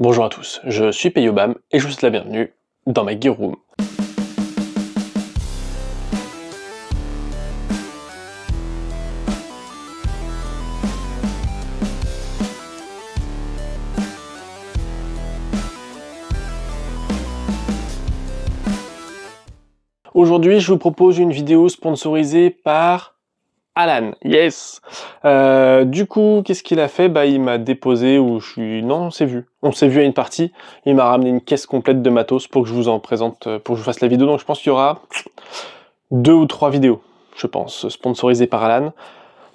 Bonjour à tous, je suis Peyobam et je vous souhaite la bienvenue dans ma Gear Room. Aujourd'hui, je vous propose une vidéo sponsorisée par Alan. Yes. Du coup, qu'est-ce qu'il a fait? Il m'a déposé où je suis... Non, on s'est vu. On s'est vu à une partie. Il m'a ramené une caisse complète de matos pour que je vous en présente, pour que je vous fasse la vidéo. Donc je pense qu'il y aura 2 ou 3 vidéos, je pense, sponsorisées par Alan.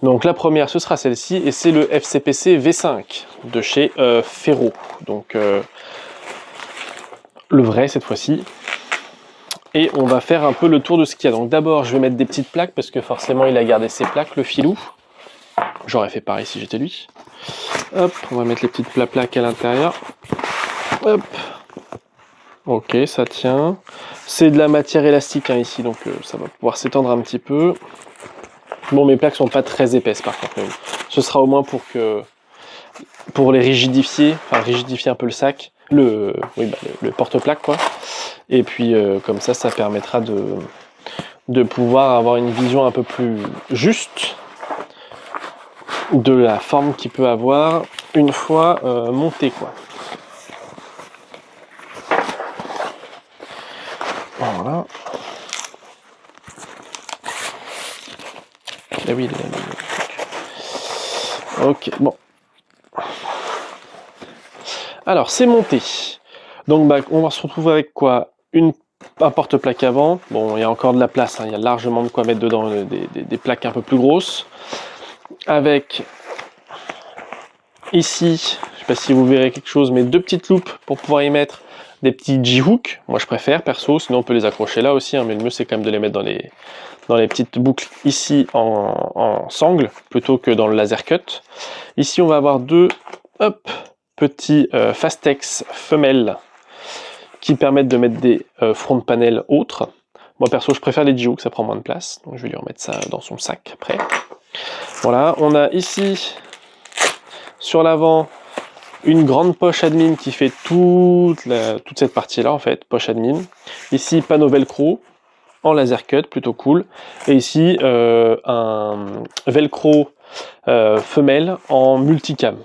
Donc la première, ce sera celle-ci, et c'est le FCPC V5 de chez Ferro. Donc le vrai cette fois-ci. Et on va faire un peu le tour de ce qu'il y a. Donc d'abord, je vais mettre des petites plaques, parce que forcément, il a gardé ses plaques, le filou. J'aurais fait pareil si j'étais lui. Hop, on va mettre les petites plaques à l'intérieur. Hop. Ok, ça tient. C'est de la matière élastique hein, ici, donc ça va pouvoir s'étendre un petit peu. Bon, mes plaques sont pas très épaisses par contre. Mais ce sera au moins pour les rigidifier, enfin rigidifier un peu le sac, le porte-plaque quoi. Et puis comme ça permettra de pouvoir avoir une vision un peu plus juste de la forme qu'il peut avoir une fois monté quoi. Voilà. Ah oui, ok, bon. Alors c'est monté. Donc on va se retrouver avec quoi? Un porte-plaque avant. Bon, il y a encore de la place, hein. Il y a largement de quoi mettre dedans des plaques un peu plus grosses. Avec ici, je sais pas si vous verrez quelque chose, mais 2 petites loupes pour pouvoir y mettre des petits J-hooks. Moi je préfère perso, sinon on peut les accrocher là aussi, hein, mais le mieux c'est quand même de les mettre dans les petites boucles ici en sangle plutôt que dans le laser cut. Ici on va avoir 2 petits Fastex femelles qui permettent de mettre des front panels autres. Moi perso je préfère les J-hooks, ça prend moins de place, donc je vais lui remettre ça dans son sac après. Voilà, on a ici sur l'avant une grande poche admin qui fait toute cette partie là en fait, poche admin. Ici panneau velcro en laser cut, plutôt cool. Et ici un velcro femelle en multicam.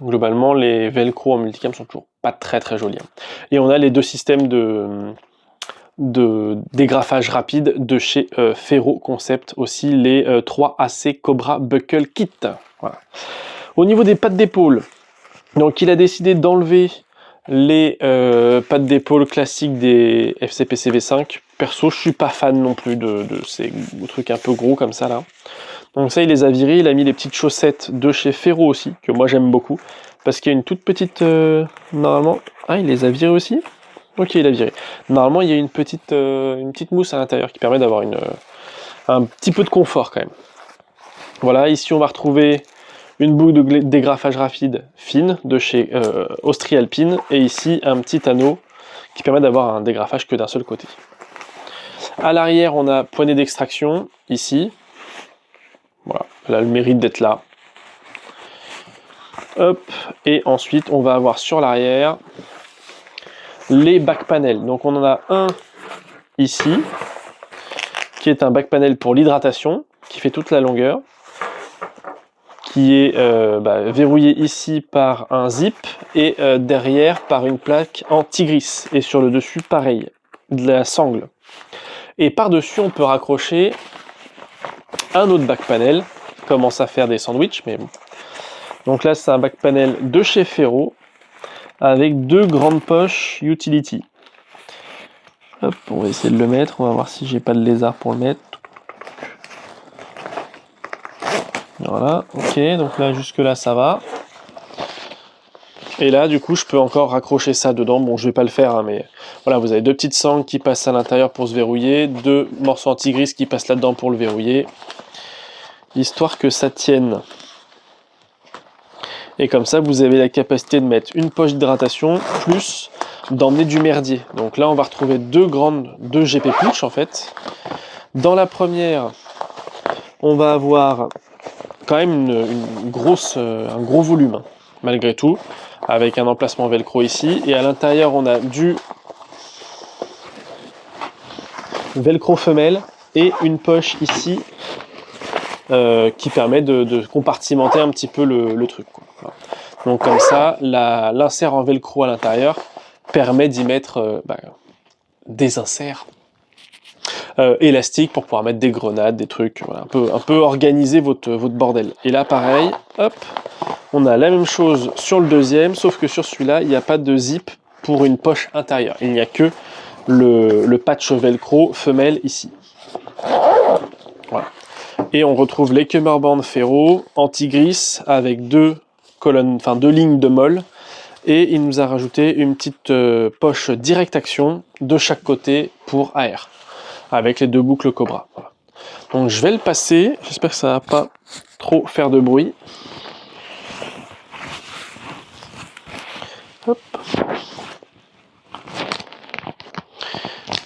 Globalement les velcro en multicam sont toujours pas très jolis. Et on a les 2 systèmes de dégrafage rapide de chez Ferro Concept, aussi les 3AC Cobra Buckle Kit. Voilà. Au niveau des pattes d'épaule, donc il a décidé d'enlever les pattes d'épaule classiques des FCPC V5. Perso, je suis pas fan non plus de ces trucs un peu gros comme ça là. Donc ça, il les a virés. Il a mis les petites chaussettes de chez Ferro aussi, que moi j'aime beaucoup, parce qu'il y a une toute petite... normalement... Ah, il les a virés aussi? Ok, il a viré. Normalement, il y a une petite mousse à l'intérieur qui permet d'avoir un petit peu de confort quand même. Voilà, ici on va retrouver une boucle de dégrafage rapide fine de chez Austri-Alpine, et ici un petit anneau qui permet d'avoir un dégrafage que d'un seul côté. À l'arrière, on a poignée d'extraction ici. Voilà, elle a le mérite d'être là. Hop, et ensuite on va avoir sur l'arrière les back panels. Donc on en a un ici qui est un back panel pour l'hydratation qui fait toute la longueur, qui est verrouillé ici par un zip et derrière par une plaque anti-glisse, et sur le dessus pareil, de la sangle. Et par dessus on peut raccrocher un autre back panel qui commence à faire des sandwichs, mais bon. Donc là c'est un back panel de chez Ferro avec 2 grandes poches utility. Hop, on va essayer de le mettre, on va voir si j'ai pas de lézard pour le mettre. Voilà, ok, donc là jusque là ça va. Et là du coup je peux encore raccrocher ça dedans. Bon, je vais pas le faire, hein, mais voilà, vous avez 2 petites sangles qui passent à l'intérieur pour se verrouiller, 2 morceaux anti-glisse qui passent là-dedans pour le verrouiller, histoire que ça tienne. Et comme ça vous avez la capacité de mettre une poche d'hydratation plus d'emmener du merdier. Donc là on va retrouver 2 GP pouches en fait. Dans la première on va avoir quand même un gros volume. malgré tout, avec un emplacement velcro ici. Et à l'intérieur, on a du velcro femelle et une poche ici qui permet de compartimenter un petit peu le truc, quoi. Voilà. Donc comme ça, l'insert en velcro à l'intérieur permet d'y mettre des inserts élastiques pour pouvoir mettre des grenades, des trucs, voilà, un peu organiser votre bordel. Et là pareil, hop, on a la même chose sur le deuxième, sauf que sur celui-là, il n'y a pas de zip pour une poche intérieure. Il n'y a que le patch velcro femelle ici. Voilà. Et on retrouve les cummerbund ferro anti-glisse avec deux lignes de molle. Et il nous a rajouté une petite poche direct action de chaque côté pour AR, avec les deux boucles Cobra. Voilà. Donc je vais le passer, j'espère que ça va pas trop faire de bruit. Hop.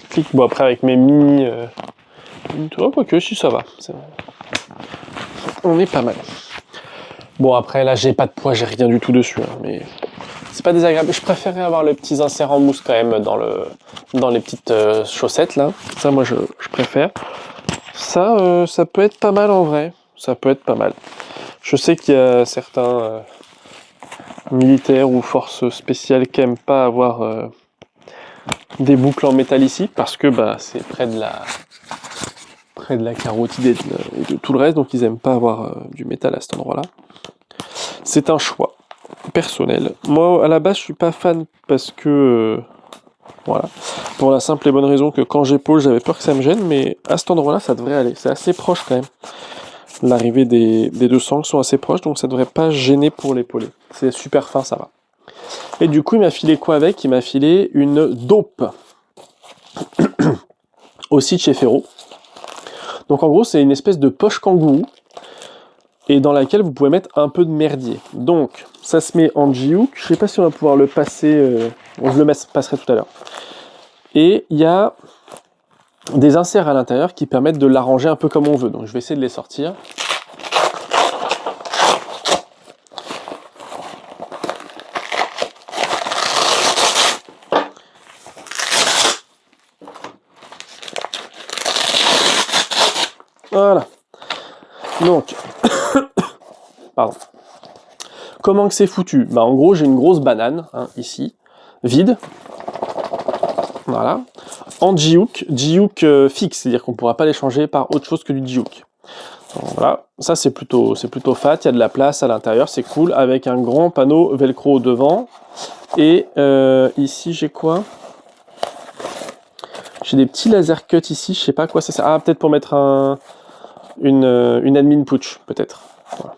Clique, bon après avec mes mini... oh, quoique, si ça va. On est pas mal. Bon après là j'ai pas de poids, j'ai rien du tout dessus, hein, mais c'est pas désagréable. Je préférais avoir les petits inserts en mousse quand même dans les petites chaussettes là. Ça moi je préfère. Ça, ça peut être pas mal en vrai. Ça peut être pas mal. Je sais qu'il y a certains militaires ou forces spéciales qui aiment pas avoir des boucles en métal ici parce que c'est près de la carotide et de tout le reste, donc ils aiment pas avoir du métal à cet endroit-là. C'est un choix personnel. Moi, à la base, je suis pas fan parce que voilà, pour la simple et bonne raison que quand j'épaule, j'avais peur que ça me gêne, mais à cet endroit-là, ça devrait aller. C'est assez proche quand même. L'arrivée des deux sangles sont assez proches, donc ça devrait pas gêner pour l'épauler. C'est super fin, ça va. Et du coup, il m'a filé quoi avec? Il m'a filé une dope. Aussi de chez Ferro. Donc en gros, c'est une espèce de poche kangourou et dans laquelle vous pouvez mettre un peu de merdier. Donc, ça se met en G-hook. Je sais pas si on va pouvoir le passer. Je le passerai tout à l'heure. Et il y a des inserts à l'intérieur qui permettent de l'arranger un peu comme on veut. Donc, je vais essayer de les sortir. Voilà. Donc, pardon. Comment que c'est foutu? En gros, j'ai une grosse banane, ici, vide. Voilà. En G-hook fixe, c'est-à-dire qu'on ne pourra pas l'échanger par autre chose que du G-hook. Voilà, ça c'est plutôt fat, il y a de la place à l'intérieur, c'est cool, avec un grand panneau velcro devant. Et ici j'ai quoi? J'ai des petits laser cut ici, je sais pas à quoi ça sert. Ah, peut-être pour mettre une admin putsch, peut-être. Voilà.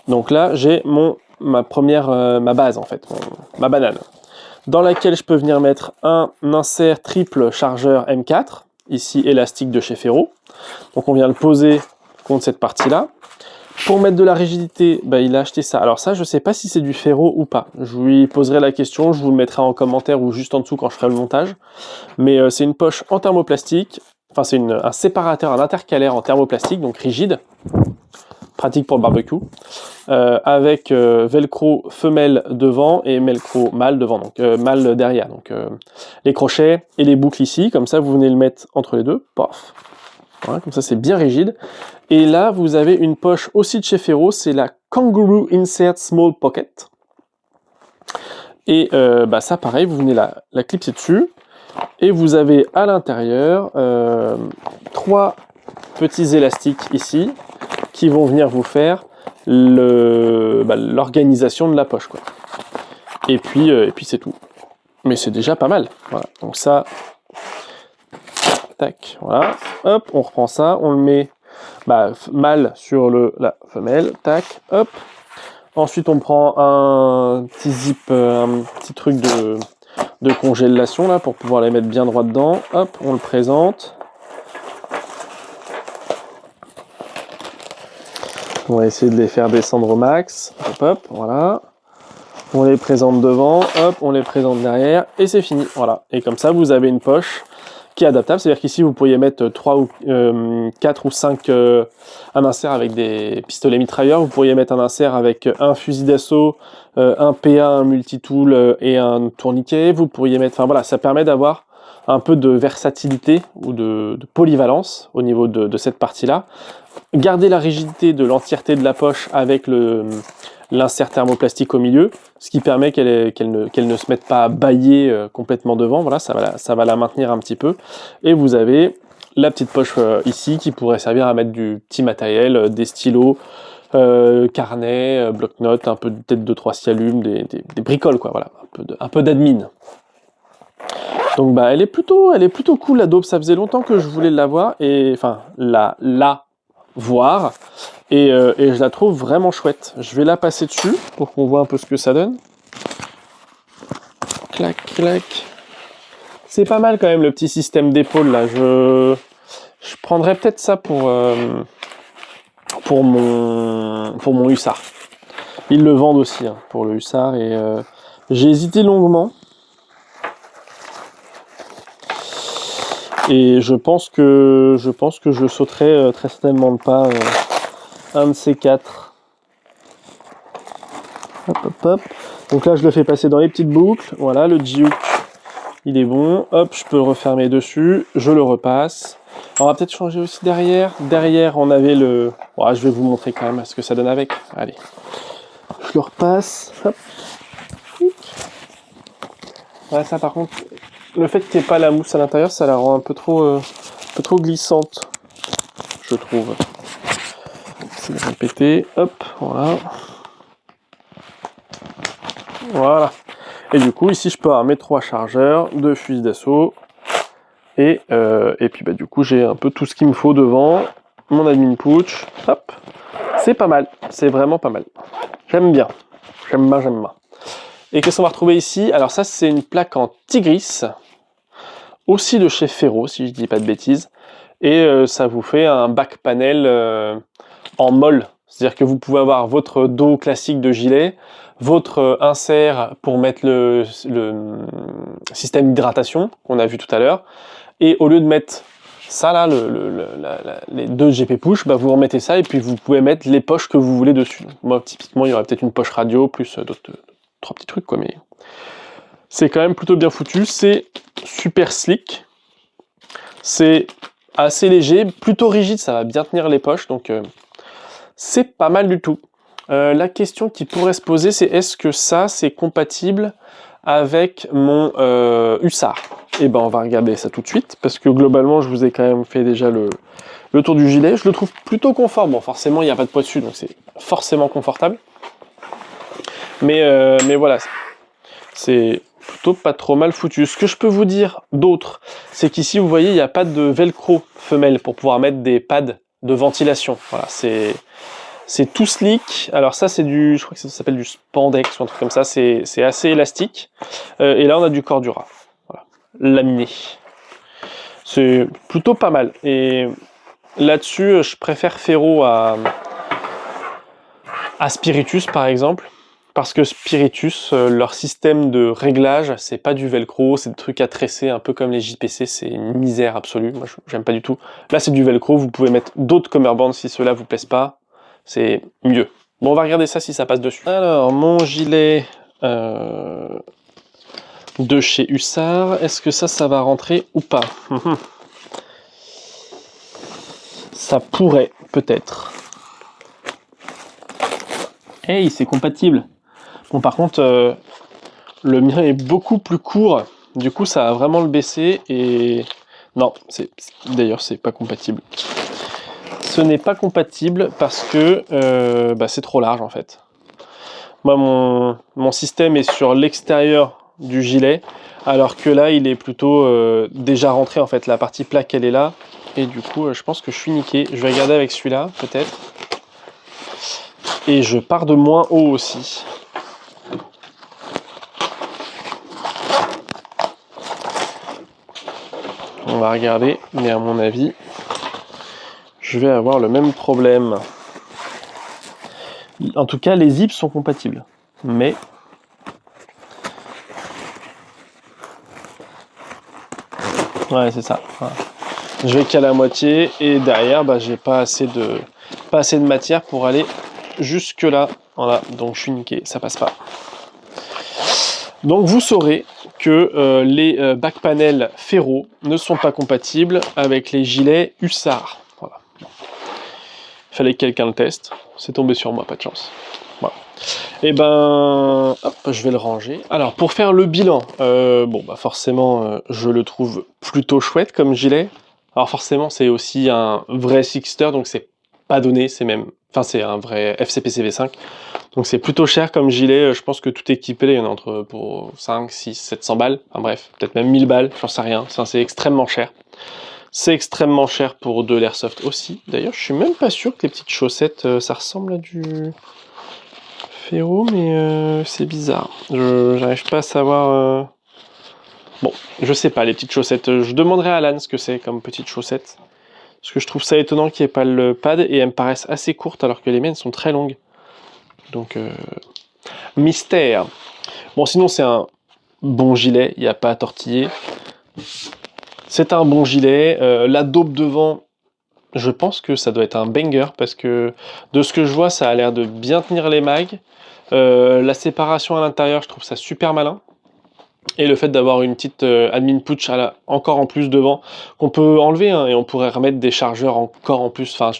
Donc là, j'ai ma base en fait, ma banane, dans laquelle je peux venir mettre un insert triple chargeur M4, ici élastique de chez Ferro. Donc on vient le poser contre cette partie-là. Pour mettre de la rigidité, il a acheté ça. Alors ça, je sais pas si c'est du Ferro ou pas. Je lui poserai la question, je vous le mettrai en commentaire ou juste en dessous quand je ferai le montage. Mais c'est une poche en thermoplastique. Enfin, c'est un séparateur, un intercalaire en thermoplastique, donc rigide. Pratique pour le barbecue. Avec velcro femelle devant et velcro mâle devant, donc mâle derrière. Donc les crochets et les boucles ici, comme ça vous venez le mettre entre les deux, paf. Voilà, comme ça c'est bien rigide. Et là vous avez une poche aussi de chez Ferro, c'est la Kangaroo Insert Small Pocket. Et ça pareil, vous venez la clipser dessus. Et vous avez à l'intérieur 3 petits élastiques ici qui vont venir vous faire l'organisation de la poche, quoi. Et puis c'est tout. Mais c'est déjà pas mal. Voilà. Donc ça, tac, voilà. Hop, on reprend ça, on le met mâle sur la femelle, tac, hop. Ensuite on prend un petit zip, un petit truc de congélation là pour pouvoir les mettre bien droit dedans. Hop, on le présente. On va essayer de les faire descendre au max. Hop, hop, voilà. On les présente devant, hop, on les présente derrière, et c'est fini. Voilà. Et comme ça, vous avez une poche qui est adaptable. C'est-à-dire qu'ici, vous pourriez mettre 3 ou 4 ou 5 un insert avec des pistolets mitrailleurs. Vous pourriez mettre un insert avec un fusil d'assaut, un PA, un multitool et un tourniquet. Vous pourriez mettre... Enfin voilà, ça permet d'avoir un peu de versatilité ou de polyvalence au niveau de cette partie-là. Garder la rigidité de l'entièreté de la poche avec l'insert thermoplastique au milieu, ce qui permet qu'elle ne se mette pas à bâiller complètement devant. Voilà, ça va la maintenir un petit peu. Et vous avez la petite poche ici qui pourrait servir à mettre du petit matériel, des stylos, carnet, bloc-notes, un peu peut-être 2-3 scialumes, des bricoles, quoi, voilà, un peu d'admin. Donc bah elle est plutôt cool la Daube, ça faisait longtemps que je voulais l'avoir, et enfin la voir, et je la trouve vraiment chouette. Je vais la passer dessus pour qu'on voit un peu ce que ça donne. Clac, clac. C'est pas mal quand même le petit système d'épaule là. Je prendrais peut-être ça pour mon hussard. Ils le vendent aussi hein, pour le hussard, et j'ai hésité longuement. Et je pense que je sauterai très certainement pas un de ces quatre. Hop, hop, hop. Donc là, je le fais passer dans les petites boucles. Voilà, le G-hook, il est bon. Hop, je peux le refermer dessus. Je le repasse. On va peut-être changer aussi derrière. Derrière, on avait le... Bon, je vais vous montrer quand même ce que ça donne avec. Allez. Je le repasse. Hop. Ouais, ça par contre... Le fait qu'il n'y ait pas la mousse à l'intérieur, ça la rend un peu trop glissante, je trouve. C'est bien pété, hop, voilà. Voilà. Et du coup, ici, je peux avoir mes 3 chargeurs, 2 fusils d'assaut. Et puis, bah, du coup, j'ai un peu tout ce qu'il me faut devant. Mon admin pouch, hop. C'est pas mal, c'est vraiment pas mal. J'aime bien, j'aime bien. Et qu'est-ce qu'on va retrouver ici? Alors ça, c'est une plaque en Tigris. Aussi de chez Ferro, si je dis pas de bêtises, et ça vous fait un back panel en molle, c'est-à-dire que vous pouvez avoir votre dos classique de gilet, votre insert pour mettre le système d'hydratation qu'on a vu tout à l'heure, et au lieu de mettre ça là, les 2 GP push, bah, vous remettez ça et puis vous pouvez mettre les poches que vous voulez dessus. Moi typiquement il y aurait peut-être une poche radio plus d'autres 3 petits trucs quoi, mais c'est quand même plutôt bien foutu, c'est super slick, c'est assez léger, plutôt rigide, ça va bien tenir les poches, donc c'est pas mal du tout. La question qui pourrait se poser, c'est est-ce que ça, c'est compatible avec mon hussard? Et ben on va regarder ça tout de suite, parce que globalement, je vous ai quand même fait déjà le tour du gilet. Je le trouve plutôt confort. Bon, forcément, il n'y a pas de poids dessus, donc c'est forcément confortable. Mais voilà, c'est plutôt pas trop mal foutu. Ce que je peux vous dire d'autre, c'est qu'ici, vous voyez, il n'y a pas de velcro femelle pour pouvoir mettre des pads de ventilation. Voilà, c'est tout slick. Alors ça, c'est du, je crois que ça s'appelle du spandex ou un truc comme ça. C'est assez élastique. Et là, on a du cordura. Voilà, laminé. C'est plutôt pas mal. Et là-dessus, je préfère Ferro à Spiritus, par exemple. Parce que Spiritus, leur système de réglage, c'est pas du velcro, c'est des trucs à tresser, un peu comme les JPC, c'est une misère absolue. Moi, j'aime pas du tout. Là, c'est du velcro. Vous pouvez mettre d'autres cummerbunds si cela vous plaise pas. C'est mieux. Bon, on va regarder ça si ça passe dessus. Alors, mon gilet de chez Hussard, est-ce que ça va rentrer ou pas? Ça pourrait, peut-être. Hey, c'est compatible. Bon, par contre, le mien est beaucoup plus court. Du coup, ça va vraiment le baisser et... Non, d'ailleurs, c'est pas compatible. Ce n'est pas compatible parce que c'est trop large en fait. Moi, mon système est sur l'extérieur du gilet, alors que là, il est plutôt déjà rentré en fait. La partie plaque, elle est là, et du coup, je pense que je suis niqué. Je vais regarder avec celui-là, peut-être. Et je pars de moins haut aussi. On va regarder, mais à mon avis, je vais avoir le même problème. En tout cas, les zips sont compatibles. Mais... Ouais, c'est ça. Voilà. Je vais caler à moitié et derrière, bah, j'ai pas assez de matière pour aller jusque là. Voilà, donc je suis niqué, ça passe pas. Donc vous saurez que les back panels Ferro ne sont pas compatibles avec les gilets Hussard. Voilà. Il fallait que quelqu'un le teste. C'est tombé sur moi, pas de chance. Voilà. Et ben, hop, je vais le ranger. Alors pour faire le bilan, bon bah forcément, je le trouve plutôt chouette comme gilet. Alors forcément, c'est aussi un vrai Sixter, donc c'est pas donné, c'est même, enfin c'est un vrai FCPC V5. Donc c'est plutôt cher comme gilet, je pense que tout équipé, il y en a entre pour 5, 6, 700 balles, enfin bref, peut-être même 1000 balles, j'en sais rien, c'est extrêmement cher. C'est extrêmement cher pour de l'airsoft aussi. D'ailleurs, je suis même pas sûr que les petites chaussettes, ça ressemble à du Ferro, mais c'est bizarre. J'arrive pas à savoir... Bon, je sais pas, les petites chaussettes. Je demanderai à Alan ce que c'est comme petites chaussettes. Parce que je trouve ça étonnant qu'il n'y ait pas le pad, et elles me paraissent assez courtes alors que les miennes sont très longues. Donc, mystère. Bon, sinon, c'est un bon gilet, il n'y a pas à tortiller. C'est un bon gilet. La daube devant, je pense que ça doit être un banger, parce que de ce que je vois, ça a l'air de bien tenir les mags. La séparation à l'intérieur, je trouve ça super malin. Et le fait d'avoir une petite admin pouch encore en plus devant, qu'on peut enlever, hein, et on pourrait remettre des chargeurs encore en plus. Enfin,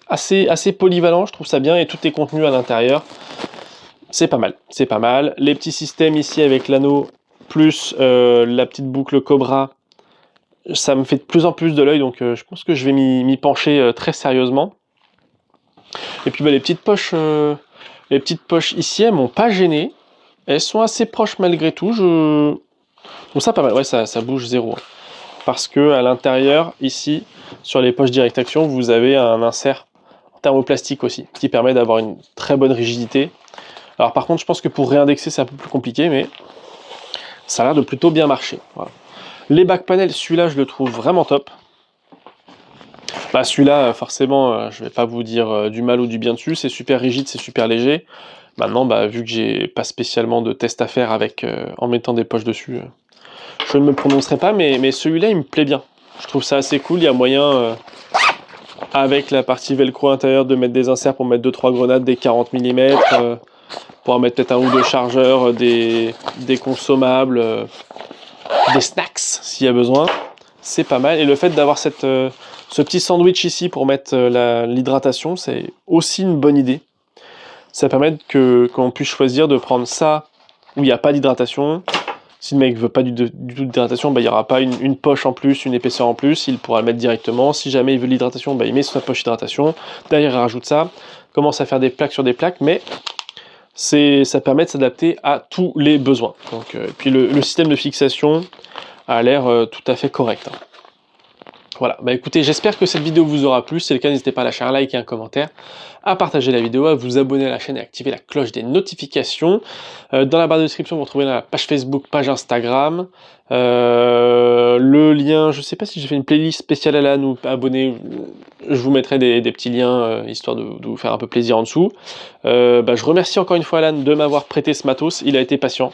assez polyvalent, je trouve ça bien, et tout est contenu à l'intérieur. C'est pas mal, c'est pas mal. Les petits systèmes ici avec l'anneau, plus la petite boucle Cobra, ça me fait de plus en plus de l'œil, donc je pense que je vais m'y pencher très sérieusement. Et puis bah, les petites poches ici, elles m'ont pas gêné. Elles sont assez proches malgré tout. Bon, ça pas mal, ouais, ça bouge zéro. Hein. Parce que à l'intérieur, ici, sur les poches direct action, vous avez un insert thermoplastique aussi, qui permet d'avoir une très bonne rigidité. Alors par contre, je pense que pour réindexer, c'est un peu plus compliqué, mais ça a l'air de plutôt bien marcher. Voilà. Les back panels, celui-là, je le trouve vraiment top. Bah, celui-là, forcément, je vais pas vous dire du mal ou du bien dessus, c'est super rigide, c'est super léger. Maintenant, bah, vu que j'ai pas spécialement de test à faire en mettant des poches dessus, je ne me prononcerai pas, mais celui-là, il me plaît bien. Je trouve ça assez cool, il y a moyen, avec la partie velcro intérieure, de mettre des inserts pour mettre 2-3 grenades, des 40 mm, pour en mettre peut-être un ou deux chargeurs, des consommables, des snacks, s'il y a besoin. C'est pas mal. Et le fait d'avoir ce petit sandwich ici pour mettre l'hydratation, c'est aussi une bonne idée. Ça permet qu'on puisse choisir de prendre ça où il n'y a pas d'hydratation. Si le mec veut pas du tout d'hydratation, bah, il n'y aura pas une poche en plus, une épaisseur en plus, il pourra le mettre directement. Si jamais il veut l'hydratation, bah, il met sa poche d'hydratation. Derrière, il rajoute ça, commence à faire des plaques sur des plaques, mais ça permet de s'adapter à tous les besoins. Donc, et puis le système de fixation a l'air tout à fait correct. Hein. Voilà, bah écoutez, j'espère que cette vidéo vous aura plu. Si c'est le cas, n'hésitez pas à lâcher un like et un commentaire, à partager la vidéo, à vous abonner à la chaîne et à activer la cloche des notifications. Dans la barre de description, vous retrouvez la page Facebook, page Instagram. Le lien, je sais pas si j'ai fait une playlist spéciale à Alan ou abonné, je vous mettrai des petits liens, histoire de vous faire un peu plaisir en dessous. Je remercie encore une fois Alan de m'avoir prêté ce matos, il a été patient.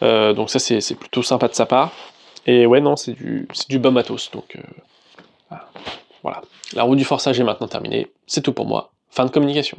Donc ça c'est plutôt sympa de sa part. Et ouais, non, c'est du bon matos, donc voilà. La roue du forçage est maintenant terminée, c'est tout pour moi. Fin de communication.